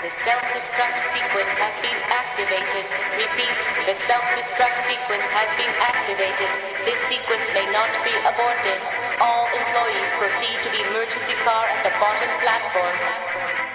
The self-destruct sequence has been activated. Repeat, the self-destruct sequence has been activated. This sequence may not be aborted. All employees proceed to the emergency car at the bottom platform.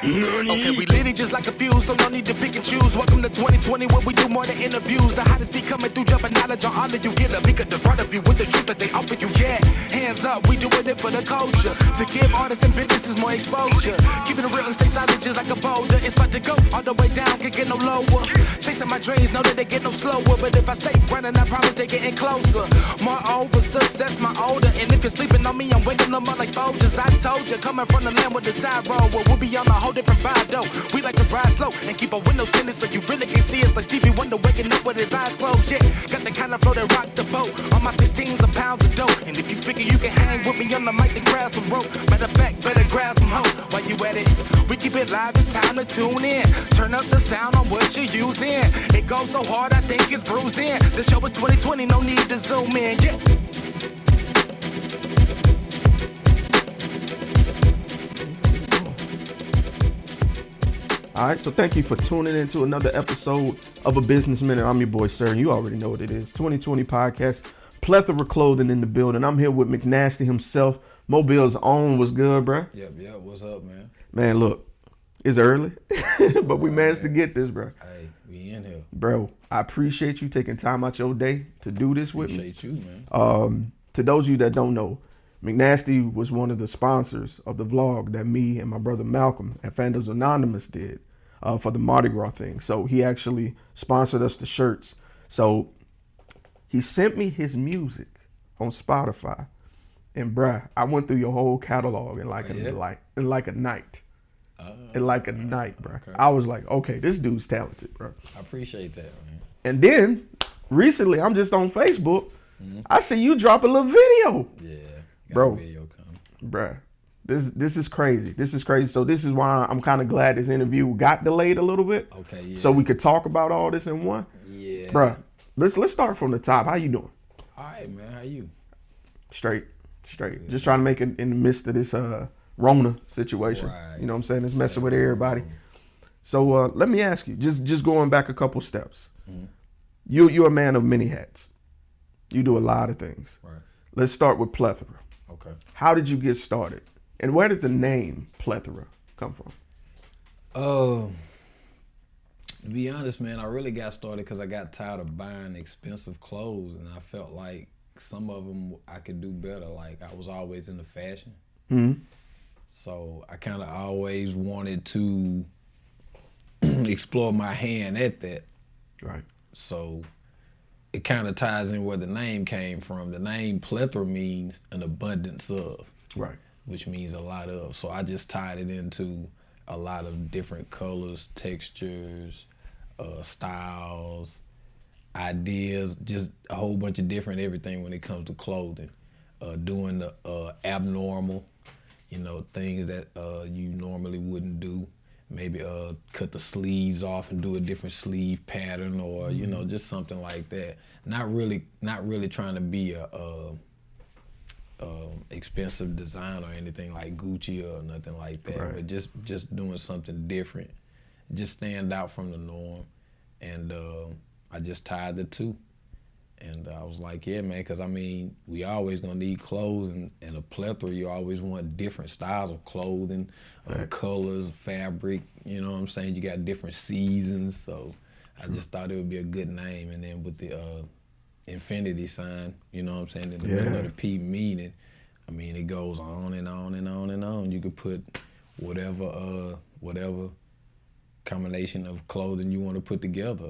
Okay, we lit it just like a fuse, so no need to pick and choose. Welcome to 2020, where we do more than interviews. The hottest be coming through, jumping knowledge on all of you. Get a peek at the front of you with the truth that they offer you. Yeah, hands up, we doing it for the culture. To give artists and businesses more exposure. Keeping it real and stay silent just like a boulder. It's about to go all the way down, can't get no lower. Chasing my dreams, know that they get no slower. But if I stay running, I promise they getting closer. Moreover, success my older. And if you're sleeping on me, I'm waking them up like Folgers. I told you, coming from the land with the tide roll. Well, we'll be on a whole different vibe though. We like to ride slow and keep our windows tinted so you really can see us like Stevie Wonder waking up with his eyes closed. Yeah, got the kind of flow that rock the boat. On my 16s of pounds of dope. And if you figure you can hang with me on the mic, then grab some rope. Matter of fact, better grab some hope while you at it. We keep it live, it's time to tune in. Turn up the sound on what you're using. It goes so hard, I think it's bruising. The show is 2020, no need to zoom in. Yeah. All right, so thank you for tuning in to another episode of A Business Minute. I'm your boy, Sirr, and you already know what it is. 2020 podcast, Plethora Clothing in the building. I'm here with McNasty himself, Mobile's own. What's good, bro? Yep. What's up, man? Man, look, it's early, but we managed to get this, bro. Hey, we in here. Bro, I appreciate you taking time out your day to do this with me. Appreciate you, man. To those of you that don't know, McNasty was one of the sponsors of the vlog that me and my brother Malcolm at Fandoms Anonymous did. For the Mardi Gras thing. So he actually sponsored us the shirts. So he sent me his music on Spotify. And bruh, I went through your whole catalog in like a night. In like a night, bruh. Okay. I was like, okay, this dude's talented, bro. I appreciate that, man. And then recently I'm just on Facebook. Mm-hmm. I see you drop a little video. Yeah, bro. A video coming. Bruh. This is crazy. This is crazy. So this is why I'm kind of glad this interview got delayed a little bit. Okay, yeah. So we could talk about all this in one. Yeah. Bruh, let's start from the top. How you doing? All right, man. How you? Straight. Yeah. Just trying to make it in the midst of this Rona situation. Right. You know what I'm saying? It's messing with everybody. So let me ask you, just going back a couple steps. Mm-hmm. You're a man of many hats. You do a lot of things. Right. Let's start with Plethora. Okay. How did you get started? And where did the name Plethora come from? To be honest, man, I really got started because I got tired of buying expensive clothes, and I felt like some of them I could do better. Like I was always into fashion, so I kind of always wanted to explore my hand at that. Right. So it kind of ties in where the name came from. The name Plethora means an abundance of. Right. Which means a lot of. So I just tied it into a lot of different colors, textures, styles, ideas, just a whole bunch of different everything when it comes to clothing. Doing the abnormal, things that you normally wouldn't do. Maybe cut the sleeves off and do a different sleeve pattern, or just something like that. Not really trying to be a expensive design or anything like Gucci or nothing like that, right. But just doing something different, just stand out from the norm, and I just tied the two, and I was like, yeah, man, because I mean, we always gonna need clothes, and a plethora. You always want different styles of clothing, right. Colors, fabric. You know what I'm saying? You got different seasons, so True. I just thought it would be a good name, and then with the infinity sign, you know what I'm saying, in the middle of the P meaning, I mean, it goes on and on and on and on. You could put whatever combination of clothing you want to put together.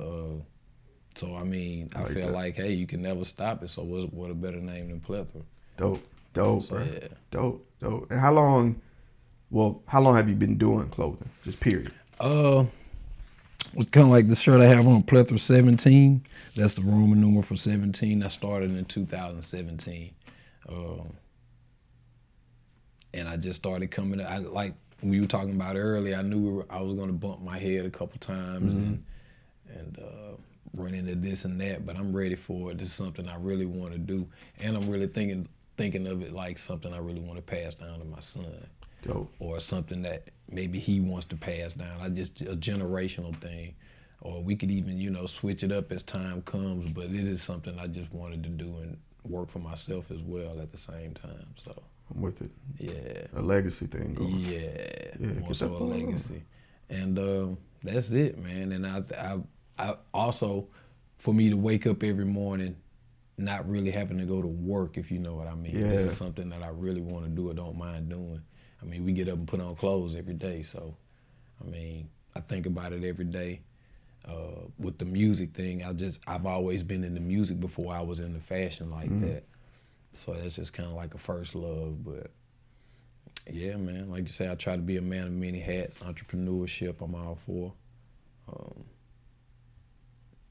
So I mean, I feel like, hey, you can never stop it. So what a better name than Plethora? Dope, so, bro. Yeah. Dope. And how long have you been doing clothing? Just period. It's kind of like the shirt I have on, Plethora 17. That's the Roman number for 17. I started in 2017. And I just started coming, like we were talking about earlier, I knew I was gonna bump my head a couple times and run into this and that, but I'm ready for it. This is something I really wanna do. And I'm really thinking of it like something I really wanna pass down to my son. Dope. or something that maybe he wants to pass down. I just a generational thing, or we could even switch it up as time comes. But it is something I just wanted to do and work for myself as well at the same time. So I'm with it. yeah, A legacy thing going. yeah, more get so that a ball rolling. legacy, and that's it, man. And I also, for me to wake up every morning not really having to go to work, if you know what I mean. Yeah. This is something that I really want to do or don't mind doing. I mean, we get up and put on clothes every day, so I mean, I think about it every day. With the music thing, I've always been into music before I was into fashion like that. So that's just kind of like a first love. But yeah, man, like you say, I try to be a man of many hats. Entrepreneurship, I'm all for.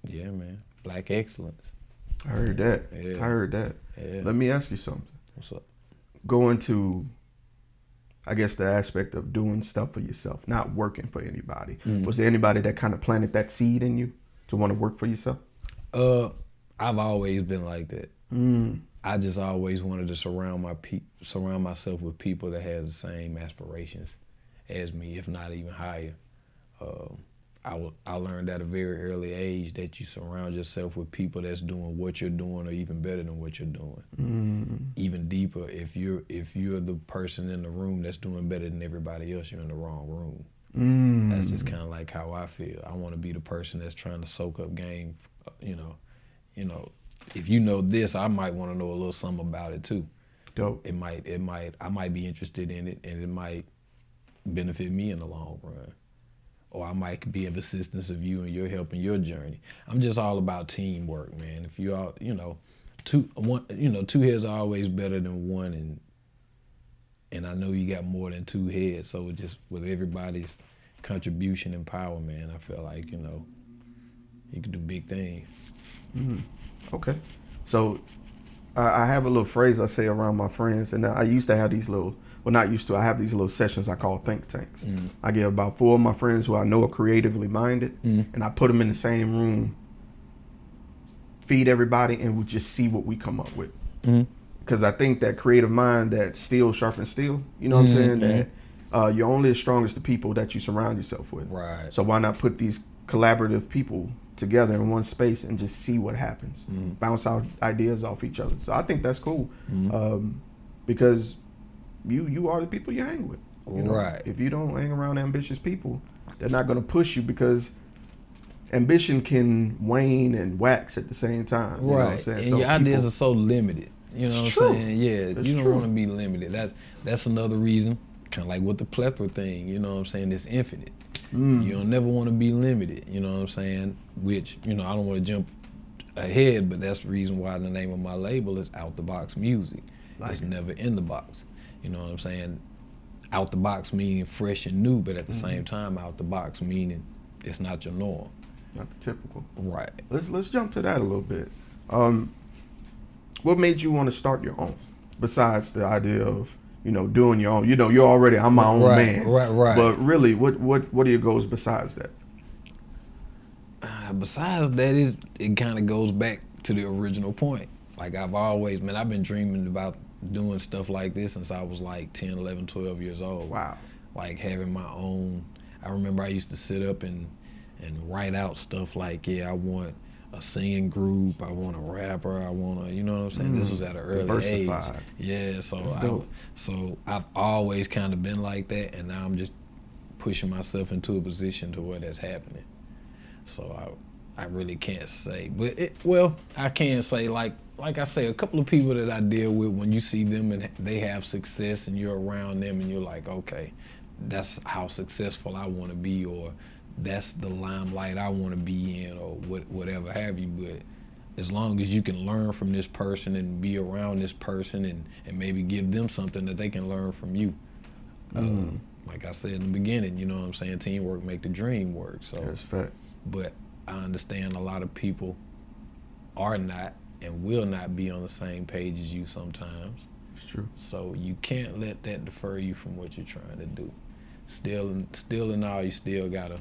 Yeah, man, Black excellence. I heard that. Yeah. I heard that. Yeah. Let me ask you something. What's up? Going to, I guess, the aspect of doing stuff for yourself, not working for anybody. Was there anybody that kind of planted that seed in you to want to work for yourself? I've always been like that. I just always wanted to surround myself with people that had the same aspirations as me, if not even higher. I learned at a very early age that you surround yourself with people that's doing what you're doing or even better than what you're doing. Even deeper, if you're the person in the room that's doing better than everybody else, you're in the wrong room. That's just kind of like how I feel. I want to be the person that's trying to soak up game. If you know this, I might want to know a little something about it too. Dope. I might be interested in it, and it might benefit me in the long run. Or I might be of assistance of you and your help in your journey. I'm just all about teamwork, man. If you all, two heads are always better than one, and I know you got more than two heads. So just with everybody's contribution and power, man, I feel like you can do big things. Okay. So I have a little phrase I say around my friends, and I used to have these little. Well, not used to. I have these little sessions I call think tanks. I get about 4 of my friends who I know are creatively minded, and I put them in the same room, feed everybody, and we just see what we come up with. Because I think that creative mind, that steel sharpens steel. You know what I'm saying? That you're only as strong as the people that you surround yourself with. Right. So why not put these collaborative people together in one space and just see what happens? Bounce out ideas off each other. So I think that's cool, because you are the people you hang with. Right. If you don't hang around ambitious people, they're not going to push you, because ambition can wane and wax at the same time. You know what I'm saying? And So your ideas are so limited. You know what I'm saying? Yeah, It's you don't true. want to be limited. That's another reason, kind of like with the Plethora thing, you know what I'm saying? It's infinite. You don't never want to be limited, you know what I'm saying? Which, I don't want to jump ahead, but that's the reason why the name of my label is Out the Box Music. It's never in the box. You know what I'm saying? Out the box meaning fresh and new, but at the same time, out the box meaning it's not your norm. Not the typical. Right. Let's jump to that a little bit. What made you want to start your own, besides the idea of doing your own? You're already I'm my own man. Right. But really, what are your goals besides that? Besides that, it kind of goes back to the original point. Like I've been dreaming about doing stuff like this since I was like 10, 11, 12 years old. Wow. Like having my own. I remember I used to sit up and write out stuff like, I want a singing group, I want a rapper, I want to, you know what I'm saying? This was at an early age. Diversified. Yeah, so I've always kind of been like that, and now I'm just pushing myself into a position to where that's happening. So I really can't say, but I can say like I say, a couple of people that I deal with, when you see them and they have success and you're around them and you're like, okay, that's how successful I want to be, or that's the limelight I want to be in, or whatever have you. But as long as you can learn from this person and be around this person and maybe give them something that they can learn from you. Like I said in the beginning, you know what I'm saying? Teamwork make the dream work. So That's fact. But I understand a lot of people are not and will not be on the same page as you sometimes. It's true. So you can't let that defer you from what you're trying to do. Still in all, you still gotta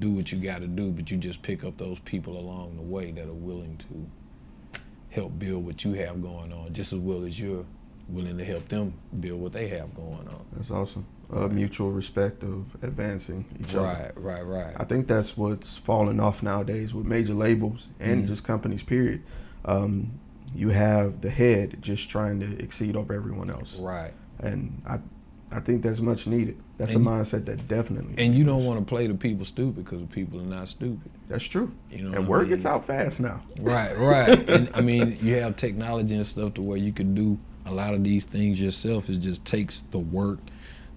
do what you gotta do, but you just pick up those people along the way that are willing to help build what you have going on, just as well as you're willing to help them build what they have going on. That's awesome. Mutual respect of advancing each other. Right. I think that's what's falling off nowadays with major labels and just companies, period. You have the head just trying to exceed over everyone else. Right. And I think that's much needed. That's a mindset that definitely. And you don't want to play the people stupid because the people are not stupid. That's true. You know, and word gets out fast now. Right. And I mean, you have technology and stuff to where you can do a lot of these things yourself. It just takes the work,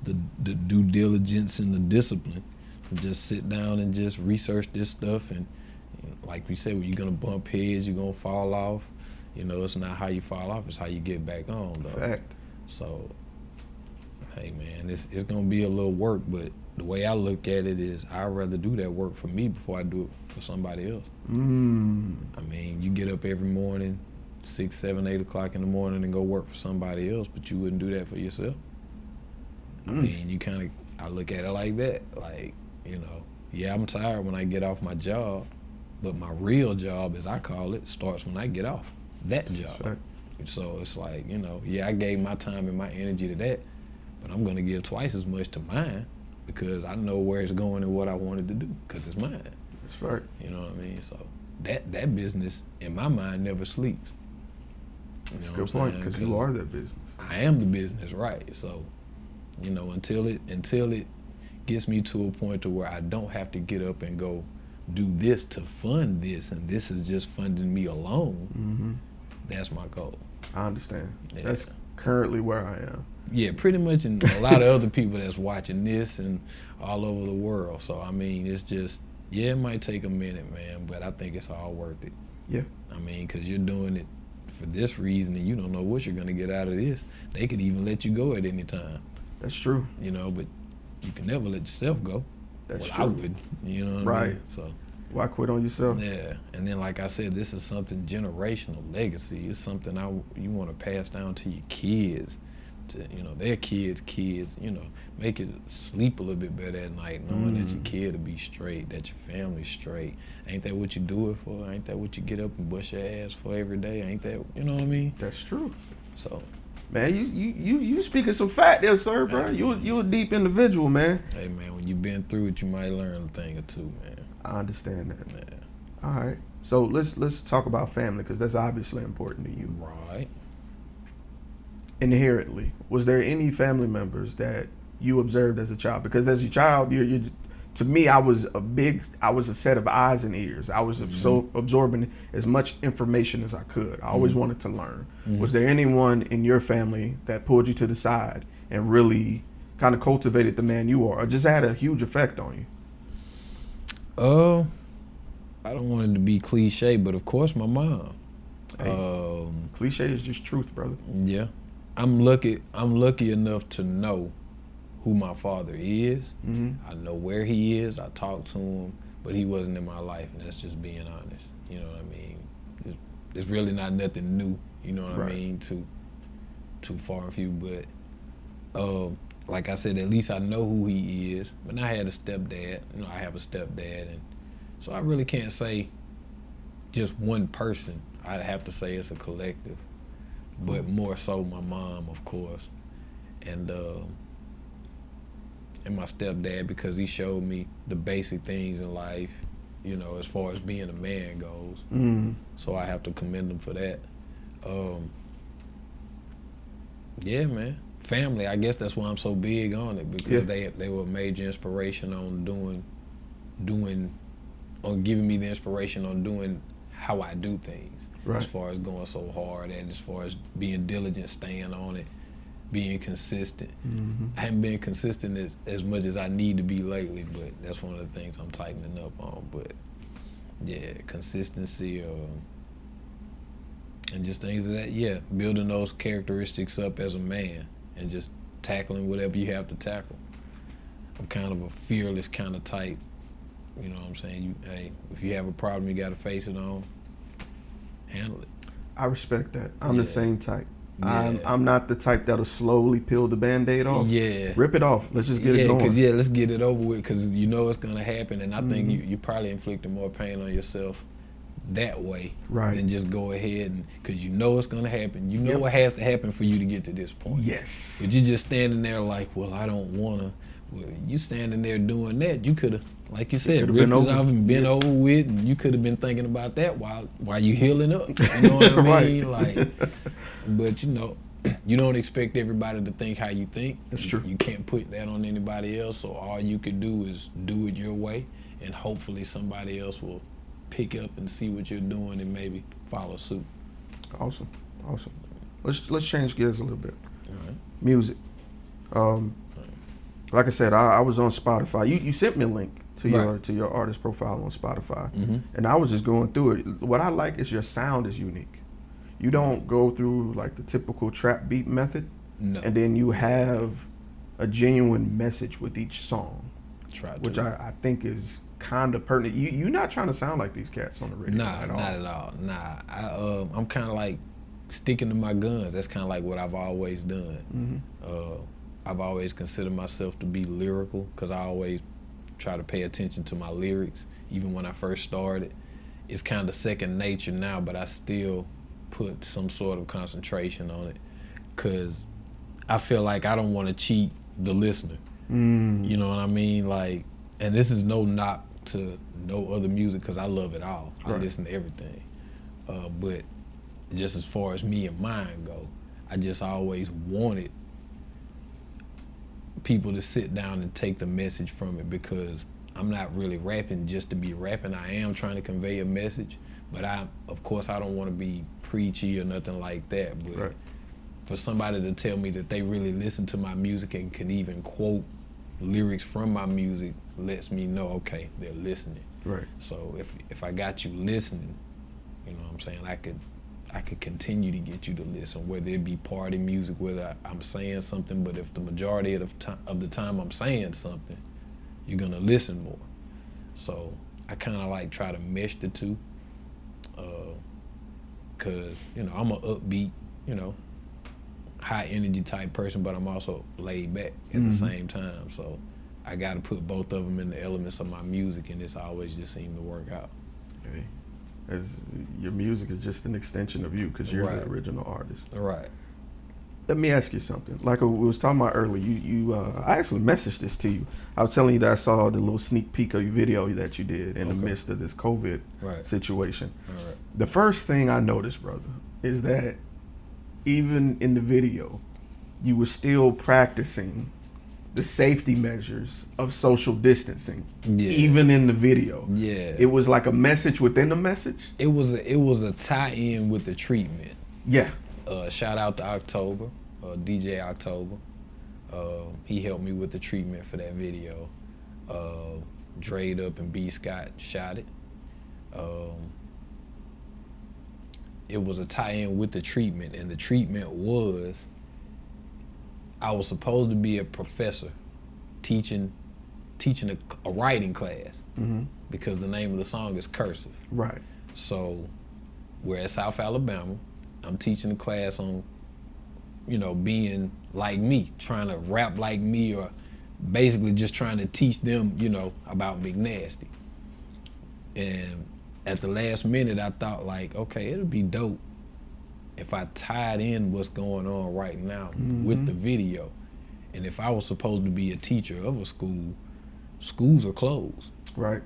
the due diligence, and the discipline to just sit down and just research this stuff. And like we said, when you're gonna bump heads, you're gonna fall off. You know, it's not how you fall off; it's how you get back on, though. Fact. So, hey man, it's gonna be a little work, but the way I look at it is, I'd rather do that work for me before I do it for somebody else. I mean, you get up every morning, 6, 7, 8 o'clock in the morning and go work for somebody else, but you wouldn't do that for yourself. I mean, I look at it like that. Like, you know, yeah, I'm tired when I get off my job, but my real job, as I call it, starts when I get off that job. Right. So it's like, you know, yeah, I gave my time and my energy to that, but I'm gonna give twice as much to mine because I know where it's going and what I wanted to do because it's mine. That's right. You know what I mean? So that business, in my mind, never sleeps. That's a good point, because you are that business. I am the business, right? So, you know, until it gets me to a point to where I don't have to get up and go do this to fund this, and this is just funding me alone. That's my goal. I understand. Yeah. That's currently where I am. Yeah, pretty much, and a lot of other people that's watching this and all over the world. So I mean, it's just, yeah, it might take a minute, man, but I think it's all worth it. Yeah. I mean, because you're doing it for this reason, and you don't know what you're gonna get out of this. They could even let you go at any time. That's true. You know, but you can never let yourself go. That's I true. would. You know what I mean? So. Why quit on yourself? Yeah, and then like I said, this is something generational legacy. It's something you want to pass down to your kids, to, you know, their kids, you know, make it sleep a little bit better at night, knowing that your kid will be straight, that your family's straight. Ain't that what you do it for? Ain't that what you get up and bust your ass for every day? Ain't that, you know what I mean? That's true. So, man, you speaking some fact there, sir, bro. You a deep individual, man. Hey man, when you've been through it, you might learn a thing or two, man. I understand that. Yeah. All right. So let's talk about family, because that's obviously important to you. Right. Inherently, was there any family members that you observed as a child? Because as a child, you're to me, I was a set of eyes and ears. I was so absorbing as much information as I could. I always wanted to learn. Was there anyone in your family that pulled you to the side and really kind of cultivated the man you are, or just had a huge effect on you? I don't want it to be cliche, but of course my mom. Hey, cliche is just truth, brother. Yeah. I'm lucky enough to know who my father is. I know where he is. I talk to him, but he wasn't in my life, and that's just being honest. You know what I mean? It's really not nothing new. You know what I mean? Too far and few, but like I said, at least I know who he is. But I had a stepdad. You know, I have a stepdad, and so I really can't say just one person. I'd have to say it's a collective, but more so my mom, of course, and my stepdad, because he showed me the basic things in life, you know, as far as being a man goes. So I have to commend him for that. Yeah, man. Family, I guess that's why I'm so big on it, because they were a major inspiration on giving me the inspiration on doing how I do things. As far as going so hard, and as far as being diligent, staying on it, being consistent. I haven't been consistent as much as I need to be lately, but that's one of the things I'm tightening up on. But yeah, consistency, and just things of that. Yeah, building those characteristics up as a man, and just tackling whatever you have to tackle. I'm kind of a fearless kind of type. You know what I'm saying? Hey, if you have a problem, you got to face it on. Handle it. I respect that. I'm the same type. Yeah. I'm not the type that'll slowly peel the Band-Aid off. Yeah. Rip it off. Let's just get it going. Let's get it over with, because you know it's going to happen, and I think you probably inflicted more pain on yourself that way Right. than just go ahead and, because you know it's gonna happen. You know what has to happen for you to get to this point. Yes. But you just standing there like, well, I don't wanna. Well, you standing there doing that, you could have, like you said, could've ripped been it over. off and been over with, and you could have been thinking about that while you healing up. You know what I mean? Right. Like, but you know, you don't expect everybody to think how you think. That's true. You can't put that on anybody else. So all you can do is do it your way, and hopefully somebody else will pick up and see what you're doing and maybe follow suit. Awesome. Let's change gears a little bit. All right. Music. Like I said, I was on Spotify. You sent me a link to your artist profile on Spotify, and I was just going through it. What I like is your sound is unique. You don't go through like the typical trap beat method, No. and then you have a genuine message with each song, which I think is kind of pertinent. You're not trying to sound like these cats on the radio at all. Not at all. Nah, I'm kind of like sticking to my guns. That's kind of like what I've always done. I've always considered myself to be lyrical because I always try to pay attention to my lyrics. Even when I first started, it's kind of second nature now, but I still put some sort of concentration on it because I feel like I don't want to cheat the listener. You know what I mean? Like, and this is no knock to no other music because I love it all. I listen to everything. But just as far as me and mine go, I just always wanted people to sit down and take the message from it because I'm not really rapping just to be rapping. I am trying to convey a message, but of course I don't want to be preachy or nothing like that. But for somebody to tell me that they really listen to my music and can even quote lyrics from my music lets me know, okay, they're listening. Right. So if I got you listening, you know what I'm saying, I could continue to get you to listen, whether it be party music, whether I'm saying something, but if the majority of the time I'm saying something, you're gonna listen more. So I kind of like try to mesh the two, cause you know I'm an upbeat, you know, high energy type person, but I'm also laid back at the same time. So I got to put both of them in the elements of my music, and it's always just seemed to work out. Okay. As your music is just an extension of you because you're the original artist. Right. Let me ask you something. Like we was talking about earlier, I actually messaged this to you. I was telling you that I saw the little sneak peek of your video that you did in the midst of this COVID situation. Right. The first thing I noticed, brother, is that even in the video, you were still practicing the safety measures of social distancing, even in the video. Yeah. It was like a message within a message. It was a tie-in with the treatment. Yeah. Shout out to October, DJ October. He helped me with the treatment for that video. Drayed Up and B. Scott shot it. It was a tie-in with the treatment, and the treatment was I was supposed to be a professor teaching a writing class because the name of the song is Cursive. Right. So we're at South Alabama. I'm teaching a class on, you know, being like me, trying to rap like me, or basically just trying to teach them, you know, about McNasty. And at the last minute, I thought like, okay, it'll be dope if I tied in what's going on right now with the video. And if I was supposed to be a teacher of a school, schools are closed. Right.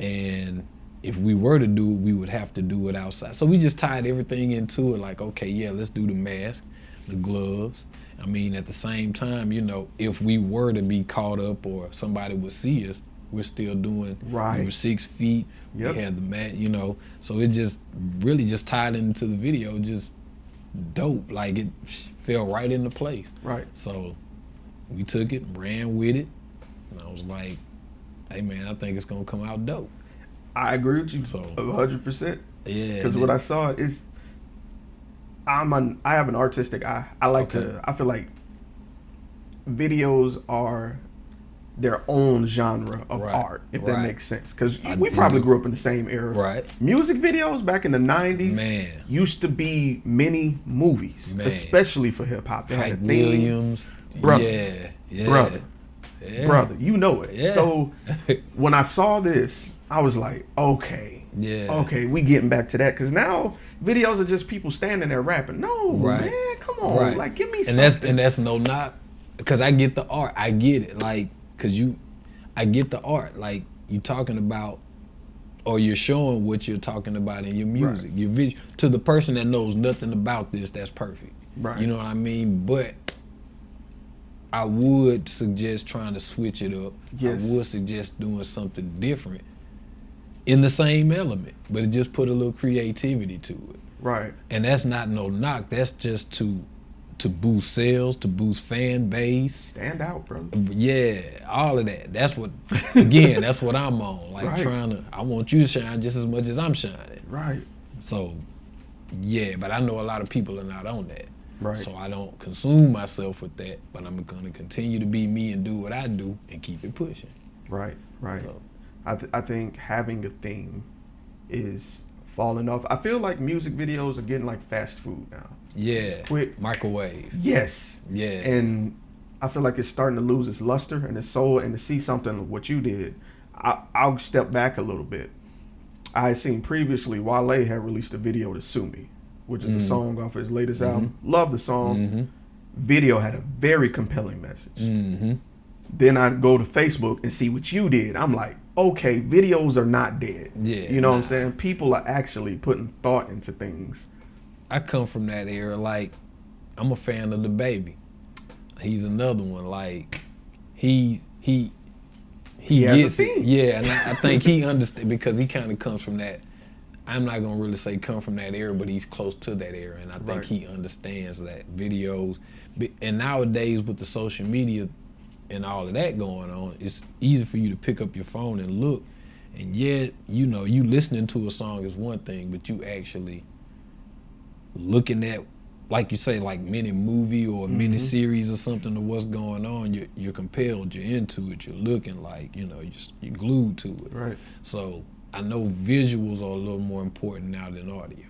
And if we were to do it, we would have to do it outside. So we just tied everything into it like, okay, yeah, let's do the mask, the gloves. I mean, at the same time, you know, if we were to be caught up or somebody would see us, we're still doing, we were 6 feet, we had the mat, you know. So it just really just tied into the video, just dope. Like it fell right into place. Right. So we took it, ran with it, and I was like, hey man, I think it's gonna come out dope. I agree with you, so 100%. Yeah. Because what I saw is, I have an artistic eye. I like to. I feel like videos are their own genre of art, if that makes sense. Because we probably grew up in the same era. Right. Music videos back in the 90s used to be mini movies, especially for hip hop. They had a theme. Williams. Brother. Yeah. Brother. Yeah. brother, you know it. Yeah. So when I saw this, I was like, okay, Yeah. we getting back to that, because now videos are just people standing there rapping. No, Right. man, come on, Right. like give me and something. that's no knock, because I get the art. I get it, like, I get the art. Like, you talking about, or you're showing what you're talking about in your music, Right. your vision to the person that knows nothing about this. That's perfect. Right. You know what I mean? But I would suggest trying to switch it up. Yes. I would suggest doing something different in the same element, but it just put a little creativity to it. Right. And that's not no knock. That's just to boost sales, to boost fan base. Stand out, brother. Yeah, all of that. That's what, again, that's what I'm on. Like, Right. I want you to shine just as much as I'm shining. Right. So, yeah, but I know a lot of people are not on that. Right. So I don't consume myself with that, but I'm gonna continue to be me and do what I do and keep it pushing. Right. Right. So, I think having a theme is falling off. I feel like music videos are getting like fast food now. yeah, It's quick. microwave. Yes. Yeah. And I feel like it's starting to lose its luster and its soul. And to see something what you did, I'll step back a little bit. I had seen previously Wale had released a video to Sue Me, which is a song off his latest album. Love the song. Video had a very compelling message. Then I go to Facebook and see what you did. I'm like, okay, videos are not dead. Yeah, You know what I'm nah. saying? People are actually putting thought into things. I come from that era. Like, I'm a fan of the Baby. He's another one. Like, he He has a gets it. theme. Yeah, and I think he understands, because he kind of comes from that. I'm not gonna really say come from that era, but he's close to that era, and I think Right. he understands that videos. And nowadays with the social media and all of that going on, it's easy for you to pick up your phone and look. And yeah, you know, you listening to a song is one thing, but you actually looking at, like you say, like mini movie or mini series or something of what's going on, you're compelled, you're into it, you're looking, like, you know, you're glued to it. Right. So I know visuals are a little more important now than audio.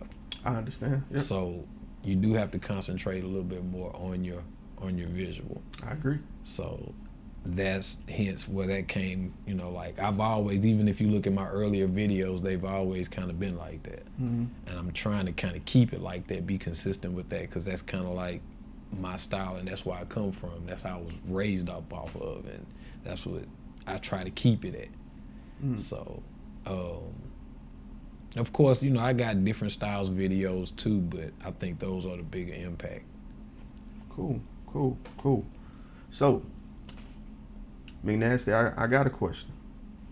I understand. Yep. So you do have to concentrate a little bit more on your visual. I agree. So that's hence where that came, you know, like I've always, even if you look at my earlier videos, they've always kind of been like that. And I'm trying to kind of keep it like that, be consistent with that, because that's kind of like my style, and that's where I come from. That's how I was raised up off of, and that's what I try to keep it at. So, of course, you know, I got different styles of videos too, but I think those are the bigger impact. Cool. So, McNasty, I got a question.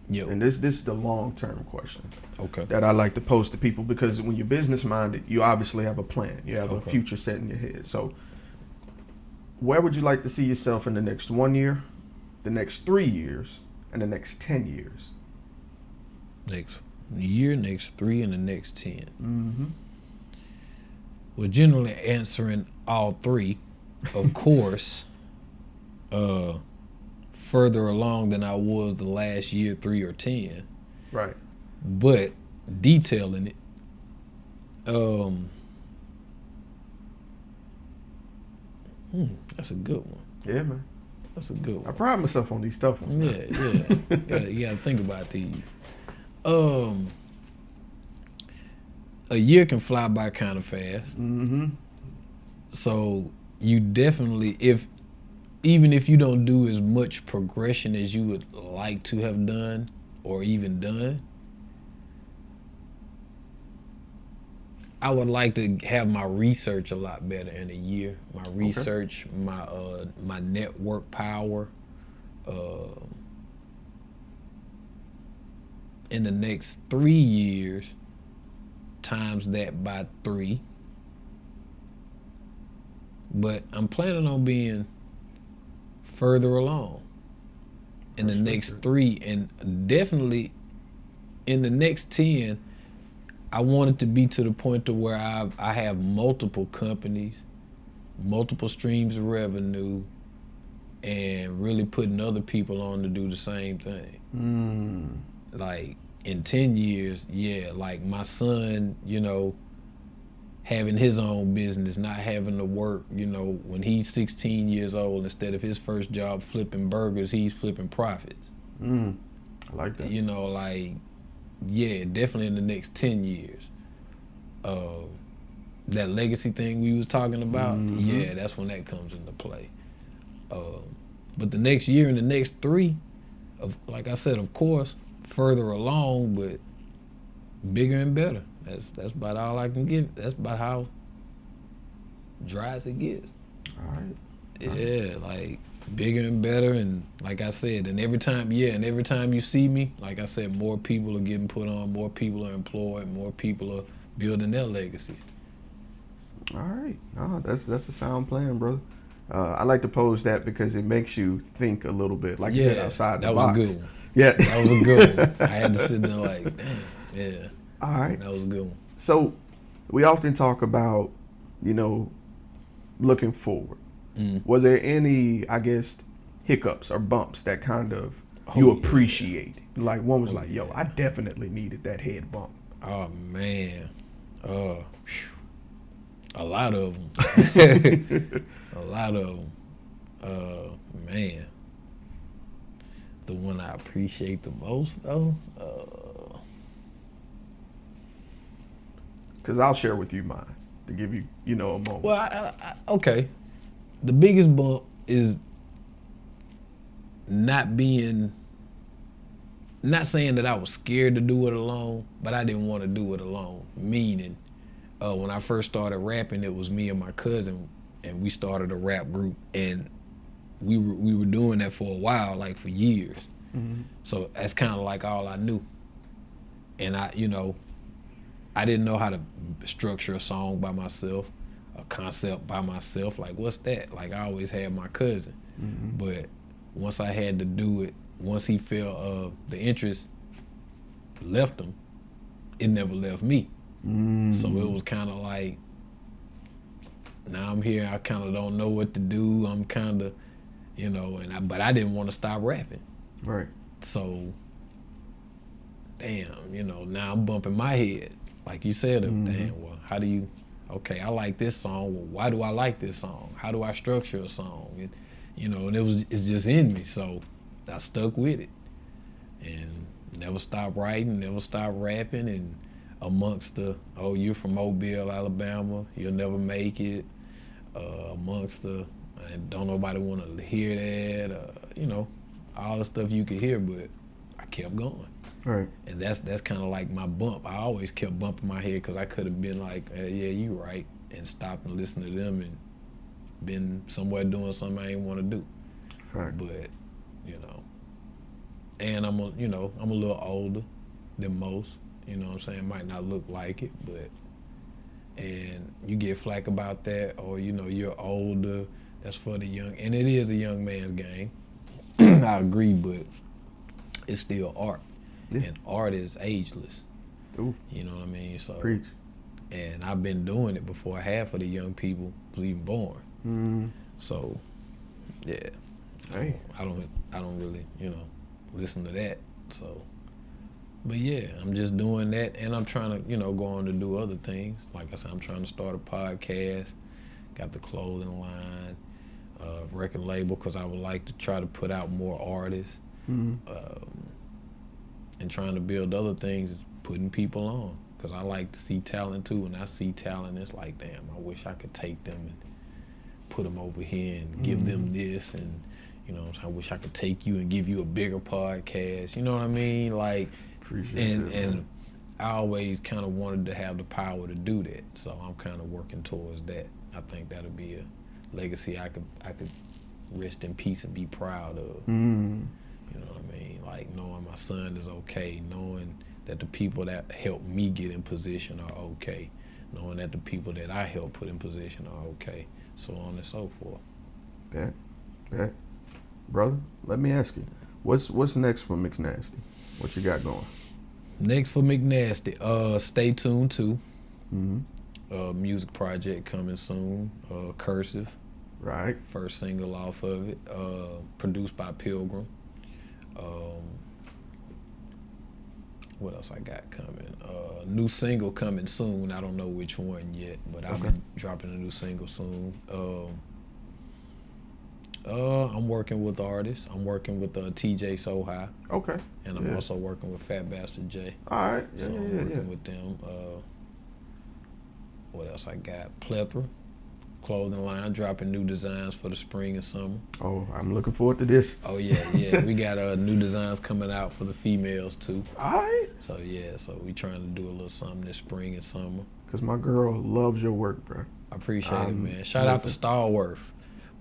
Yo, And this is the long-term question okay. that I like to pose to people, because when you're business-minded, you obviously have a plan. You have a Okay. future set in your head. So where would you like to see yourself in the next 1 year, the next 3 years, and the next 10 years? Next year, next 3, and the next 10. Mm-hmm. Well, generally answering all 3, of course, further along than I was the last year, 3 or 10, Right. but detailing it, that's a good one. Yeah, man. That's a good I one. pride myself on these tough ones. Yeah. You gotta think about these. A year can fly by kind of fast. Mm-hmm. So you definitely, even if you don't do as much progression as you would like to have done or even done, I would like to have my research a lot better in a year. My research, my network power, in the next 3 years, times that by 3. But I'm planning on being further along in the next 3, and definitely in the next 10. I want it to be to the point to where I have multiple companies, multiple streams of revenue, and really putting other people on to do the same thing. Like in 10 years, yeah, like my son, you know, having his own business, not having to work, you know, when he's 16 years old, instead of his first job flipping burgers, he's flipping profits. I like that. You know, like, yeah, definitely in the next 10 years. That legacy thing we was talking about, yeah, that's when that comes into play. But the next year and the next 3, like I said, of course, further along, but bigger and better. That's about all I can give. That's about how dry as it gets. All right. Yeah, like bigger and better, and like I said, and every time you see me, like I said, more people are getting put on, more people are employed, more people are building their legacies. All right. No, that's a sound plan, brother. I like to pose that because it makes you think a little bit, like you said, outside the box. That was a good one. Yeah. That was a good one. I had to sit there like, damn, yeah. All right. That was a good one. So we often talk about, you know, looking forward. Were there any, I guess, hiccups or bumps that kind of you appreciate? Like one was like, yo, I definitely needed that head bump. Oh man, a lot of them. A lot of them. Man, the one I appreciate the most though. Because I'll share with you mine to give you, you know, a moment. Well, I okay. The biggest bump is not saying that I was scared to do it alone, but I didn't want to do it alone. Meaning, when I first started rapping, it was me and my cousin, and we started a rap group, and we were doing that for a while, like for years. So that's kind of like all I knew. And I didn't know how to structure a song by myself, a concept by myself. Like, what's that? Like, I always had my cousin. But once I had to do it, once he felt the interest left him, it never left me. So it was kind of like, now I'm here, I kind of don't know what to do. I'm kind of, you know, but I didn't want to stop rapping. Right. So, damn, you know, now I'm bumping my head. Like you said, damn, well, how do you, okay, I like this song. Well, why do I like this song? How do I structure a song? And, you know, and it's just in me. So I stuck with it and never stopped writing, never stopped rapping. And amongst the, oh, you're from Mobile, Alabama, you'll never make it. Amongst the, and don't nobody want to hear that, you know, all the stuff you could hear, but I kept going. Right. And that's kind of like my bump. I always kept bumping my head because I could have been like, yeah, you right, and stopped and listened to them and been somewhere doing something I didn't want to do. Right. But, you know, and I'm a little older than most. You know what I'm saying? Might not look like it, but, and you get flack about that, or, you know, you're older. That's for the young, and it is a young man's game. I agree, but it's still art. Yeah. And art is ageless. Ooh. You know what I mean? So preach. And I've been doing it before half of the young people was even born. So, yeah. Hey. I don't really, you know, listen to that. So, but yeah, I'm just doing that, and I'm trying to, you know, go on to do other things. Like I said, I'm trying to start a podcast. Got the clothing line, record label, because I would like to try to put out more artists. And trying to build other things is putting people on, because I like to see talent too. When I see talent, it's like, damn, I wish I could take them and put them over here and give them this, and, you know, I wish I could take you and give you a bigger podcast. You know what I mean? Like, and I always kind of wanted to have the power to do that. So I'm kind of working towards that. I think that'll be a legacy I could rest in peace and be proud of. You know what I mean? Like, knowing my son is okay, knowing that the people that helped me get in position are okay, knowing that the people that I helped put in position are okay, so on and so forth. That. Brother, let me ask you, what's next for McNasty? What you got going? Next for McNasty, stay tuned too. Music project coming soon, Cursive. Right. First single off of it, what else I got coming? New single coming soon. I don't know which one yet, but I'll be dropping a new single soon. I'm working with artists. I'm working with TJ So High. Okay. And I'm also working with Fat Bastard J. All right. So I'm working with them. What else I got? Plethora clothing line, dropping new designs for the spring and summer. Oh, I'm looking forward to this. Oh yeah. We got new designs coming out for the females too. All right. So so we trying to do a little something this spring and summer. Cause my girl loves your work, bro. I appreciate it, man. Shout out to Starworth.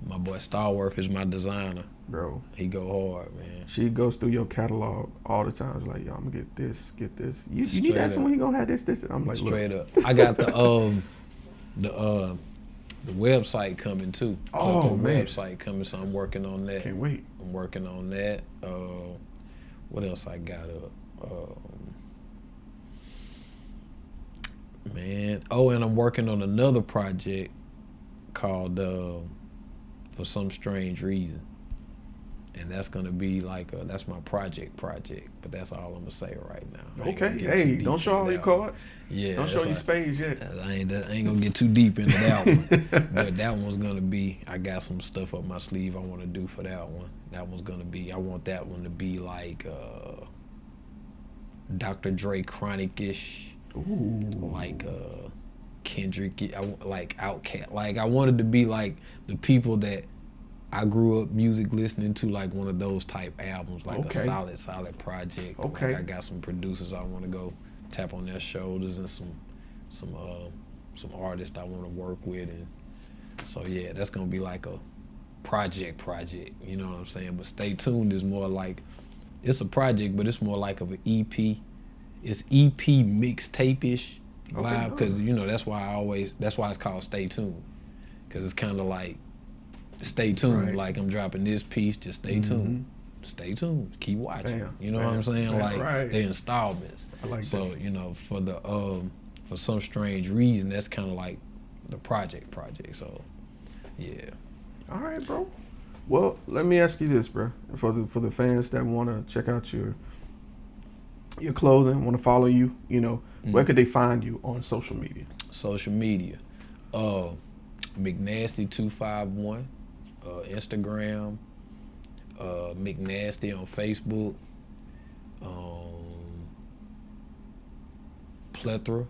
My boy Starworth is my designer. Bro. He go hard, man. She goes through your catalog all the time. She's like, yo, I'm gonna get this. You need that when you gonna have this. And I'm like, straight up. I got the website coming too. Oh man. Website coming, so I'm working on that. Can't wait. I'm working on that. What else I got up? Man. Oh, and I'm working on another project called For Some Strange Reason. And that's gonna be like that's my project, but that's all I'm gonna say right now. Okay, hey, don't show all your cards. Yeah, don't show your spades yet. I ain't gonna get too deep into that one, but that one's gonna be. I got some stuff up my sleeve I want to do for that one. That one's gonna be. I want that one to be like Dr. Dre Chronic-ish, like Kendrick, like Outkast. Like I wanted to be like the people that I grew up music listening to, like one of those type albums, like a solid project. Okay. Like I got some producers I want to go tap on their shoulders and some artists I want to work with, and so yeah, that's gonna be like a project. You know what I'm saying? But Stay Tuned is more like it's a project, but it's more like of an EP. It's EP mixtape-ish vibe, because you know that's why it's called Stay Tuned, because it's kind of like. Stay tuned, right. Like I'm dropping this piece, just stay tuned. Stay tuned, keep watching. You know what I'm saying? Like they're installments. I like so, this. you know, for some strange reason, that's kind of like the project. So, yeah. All right, bro. Well, let me ask you this, bro. For the fans that want to check out your clothing, want to follow you, you know, where could they find you on social media? Social media, McNasty 251. Instagram, McNasty on Facebook, Plethora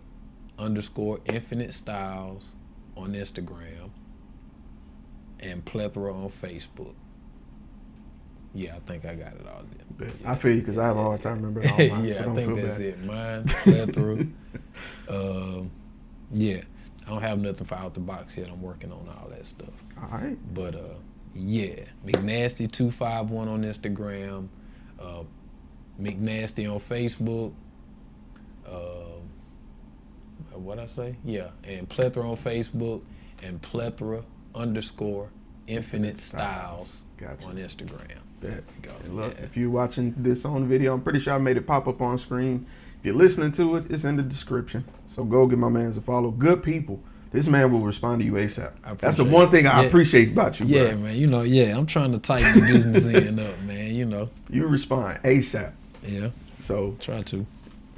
_ Infinite Styles on Instagram, and Plethora on Facebook. Yeah, I think I got it all there. I feel you, because I have a hard time remembering all mine. Yeah, so don't I think feel that's bad. it. Mine, Plethora. Yeah. I don't have nothing for out the box yet. I'm working on all that stuff. All right. But yeah, McNasty 251 on Instagram, McNasty on Facebook. What I say? Yeah, and Plethora on Facebook, and Plethora _ Infinite Styles on Instagram. There we go. And look, if you're watching this on video, I'm pretty sure I made it pop up on screen. If you're listening to it, it's in the description. So go give my man a follow. Good people. This man will respond to you ASAP. That's the one thing I appreciate about you, bro. Yeah, man. You know, I'm trying to tighten the business end up, man. You know. You respond ASAP. Yeah. So try to.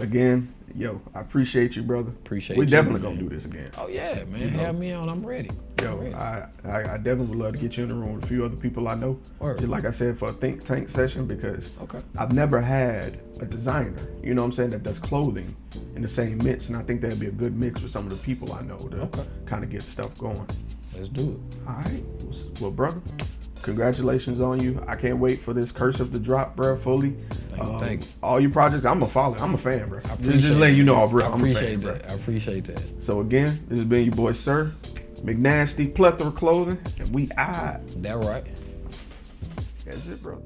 Again, yo, I appreciate you, brother. Appreciate we you. We definitely gonna do this again. Oh yeah, man. Have me on. I'm ready. Yo, I definitely would love to get you in the room with a few other people I know. Just like I said, for a think tank session, because I've never had a designer, you know what I'm saying, that does clothing in the same mix, and I think that'd be a good mix with some of the people I know to kind of get stuff going. Let's do it. All right. Well, brother, congratulations on you. I can't wait for this Cursive to drop, bro, fully. Thank you. All your projects, I'm a follow. I'm a fan, bro. Just letting you know, I'm a fan, bro. I appreciate that. So again, this has been your boy Sirr, McNasty, Plethora Clothing, and we out. That right. That's it, bro.